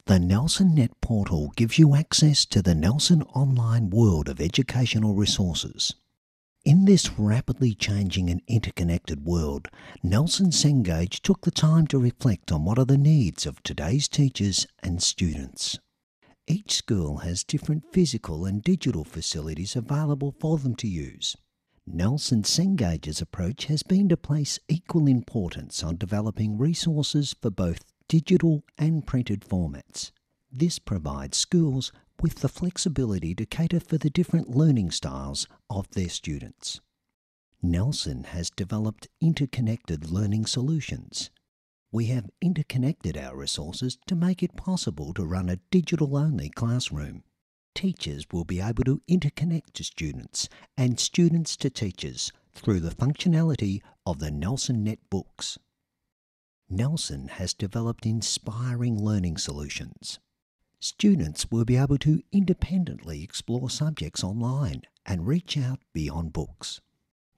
The NelsonNet portal gives you access to the Nelson online world of educational resources. In this rapidly changing and interconnected world, Nelson Cengage took the time to reflect on what are the needs of today's teachers and students. Each school has different physical and digital facilities available for them to use. Nelson Cengage's approach has been to place equal importance on developing resources for both digital and printed formats. This provides schools with the flexibility to cater for the different learning styles of their students. Nelson has developed interconnected learning solutions. We have interconnected our resources to make it possible to run a digital-only classroom. Teachers will be able to interconnect to students and students to teachers through the functionality of the NelsonNet books. Nelson has developed inspiring learning solutions. Students will be able to independently explore subjects online and reach out beyond books.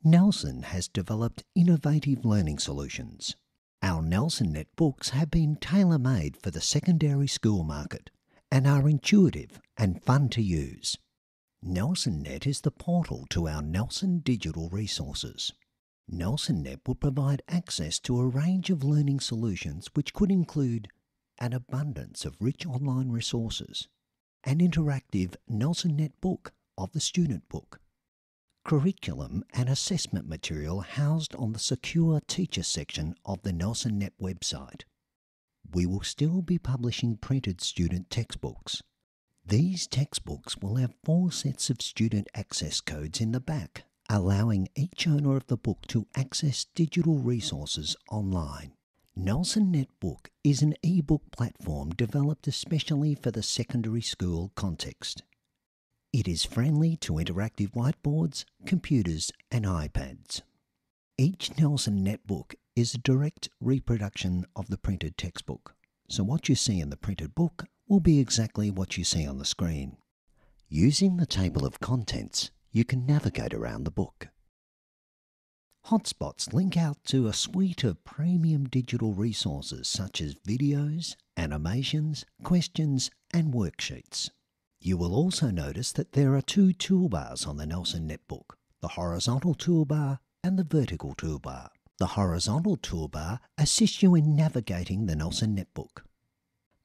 Nelson has developed innovative learning solutions. Our NelsonNet books have been tailor-made for the secondary school market and are intuitive and fun to use. NelsonNet is the portal to our Nelson digital resources. NelsonNet will provide access to a range of learning solutions which could include an abundance of rich online resources, an interactive NelsonNet book of the student book, curriculum and assessment material housed on the secure teacher section of the NelsonNet website. We will still be publishing printed student textbooks. These textbooks will have 4 sets of student access codes in the back, allowing each owner of the book to access digital resources online. NelsonNet Book is an e-book platform developed especially for the secondary school context. It is friendly to interactive whiteboards, computers and iPads. Each NelsonNet book is a direct reproduction of the printed textbook, so what you see in the printed book will be exactly what you see on the screen. Using the table of contents, you can navigate around the book. Hotspots link out to a suite of premium digital resources such as videos, animations, questions and worksheets. You will also notice that there are 2 toolbars on the NelsonNet book, the horizontal toolbar and the vertical toolbar. The horizontal toolbar assists you in navigating the NelsonNet book.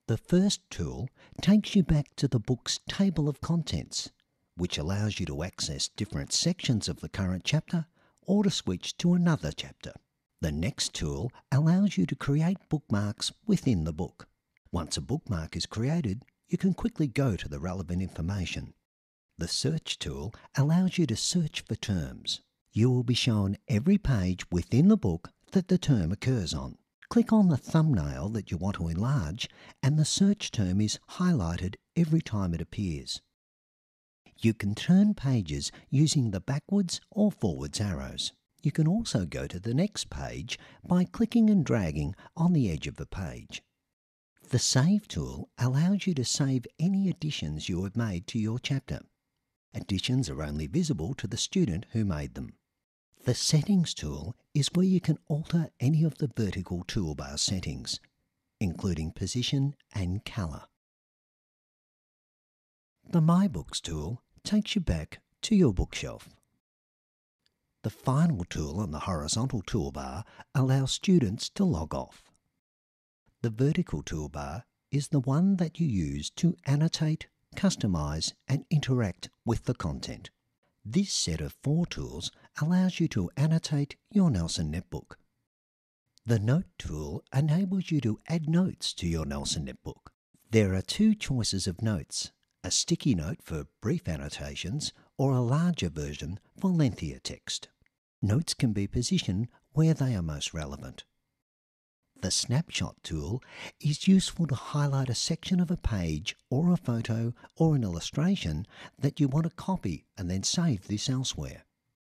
The first tool takes you back to the book's table of contents, which allows you to access different sections of the current chapter or to switch to another chapter. The next tool allows you to create bookmarks within the book. Once a bookmark is created, you can quickly go to the relevant information. The search tool allows you to search for terms. You will be shown every page within the book that the term occurs on. Click on the thumbnail that you want to enlarge and the search term is highlighted every time it appears. You can turn pages using the backwards or forwards arrows. You can also go to the next page by clicking and dragging on the edge of the page. The Save tool allows you to save any additions you have made to your chapter. Additions are only visible to the student who made them. The Settings tool is where you can alter any of the vertical toolbar settings, including position and colour. The My Books tool takes you back to your bookshelf. The final tool on the horizontal toolbar allows students to log off. The vertical toolbar is the one that you use to annotate, customize and interact with the content. This set of 4 tools allows you to annotate your NelsonNet book. The Note tool enables you to add notes to your NelsonNet book. There are 2 choices of notes, a sticky note for brief annotations or a larger version for lengthier text. Notes can be positioned where they are most relevant. The Snapshot tool is useful to highlight a section of a page or a photo or an illustration that you want to copy and then save this elsewhere.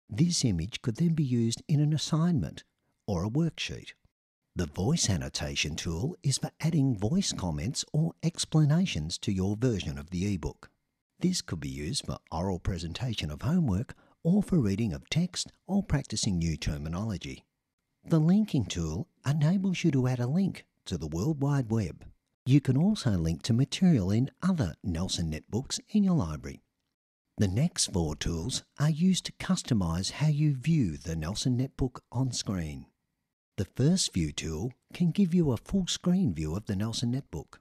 This image could then be used in an assignment or a worksheet. The Voice Annotation tool is for adding voice comments or explanations to your version of the ebook. This could be used for oral presentation of homework or for reading of text or practicing new terminology. The Linking tool enables you to add a link to the World Wide Web. You can also link to material in other Nelson netbooks in your library. The next 4 tools are used to customise how you view the Nelson netbook on screen. The first View tool can give you a full screen view of the Nelson netbook.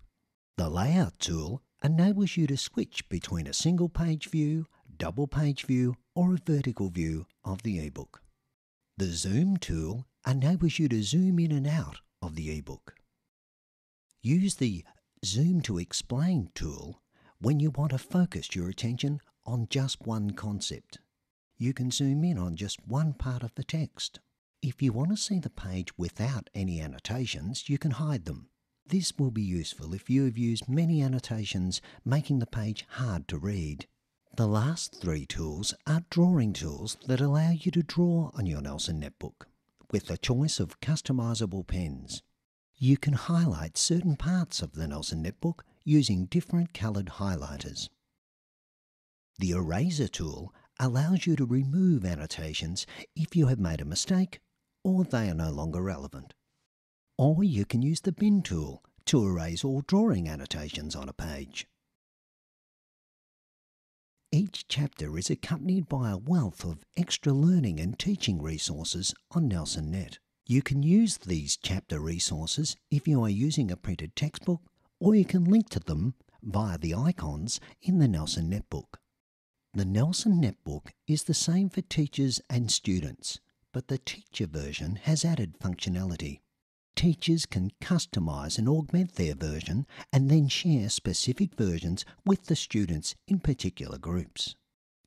The Layout tool enables you to switch between a single page view, double page view, or a vertical view of the ebook. The Zoom tool enables you to zoom in and out of the ebook. Use the Zoom to Explain tool when you want to focus your attention on just one concept. You can zoom in on just one part of the text. If you want to see the page without any annotations, you can hide them. This will be useful if you have used many annotations, making the page hard to read. The last 3 tools are drawing tools that allow you to draw on your Nelson netbook with a choice of customisable pens. You can highlight certain parts of the Nelson netbook using different coloured highlighters. The Eraser tool allows you to remove annotations if you have made a mistake or they are no longer relevant. Or you can use the Bin tool to erase all drawing annotations on a page. Each chapter is accompanied by a wealth of extra learning and teaching resources on NelsonNet. You can use these chapter resources if you are using a printed textbook, or you can link to them via the icons in the Nelson netbook. The Nelson netbook is the same for teachers and students, but the teacher version has added functionality. Teachers can customise and augment their version and then share specific versions with the students in particular groups.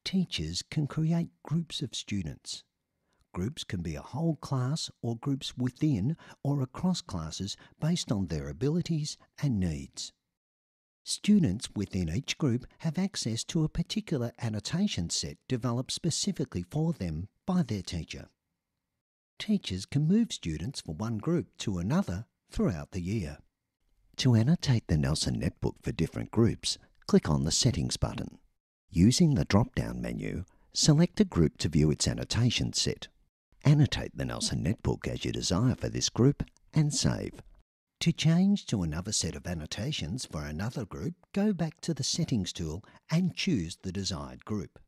Teachers can create groups of students. Groups can be a whole class or groups within or across classes based on their abilities and needs. Students within each group have access to a particular annotation set developed specifically for them by their teacher. Teachers can move students from one group to another throughout the year. To annotate the Nelson netbook for different groups, click on the Settings button. Using the drop-down menu, select a group to view its annotation set. Annotate the Nelson netbook as you desire for this group and save. To change to another set of annotations for another group, go back to the Settings tool and choose the desired group.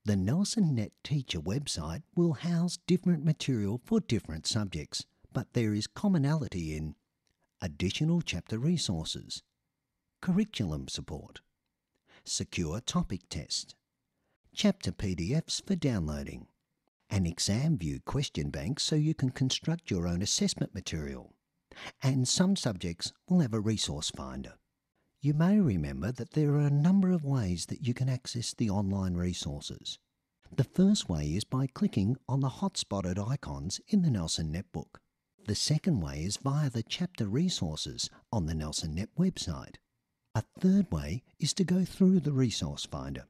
The NelsonNet Teacher website will house different material for different subjects, but there is commonality in additional chapter resources, curriculum support, secure topic test, chapter PDFs for downloading, an exam view question bank so you can construct your own assessment material, and some subjects will have a resource finder. You may remember that there are a number of ways that you can access the online resources. The first way is by clicking on the hot-spotted icons in the Nelson netbook. The second way is via the chapter resources on the NelsonNet website. A third way is to go through the resource finder.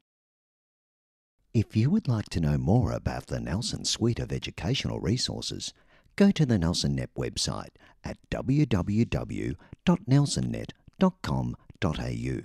If you would like to know more about the Nelson suite of educational resources, go to the NelsonNet website at www.nelsonnet.com.au.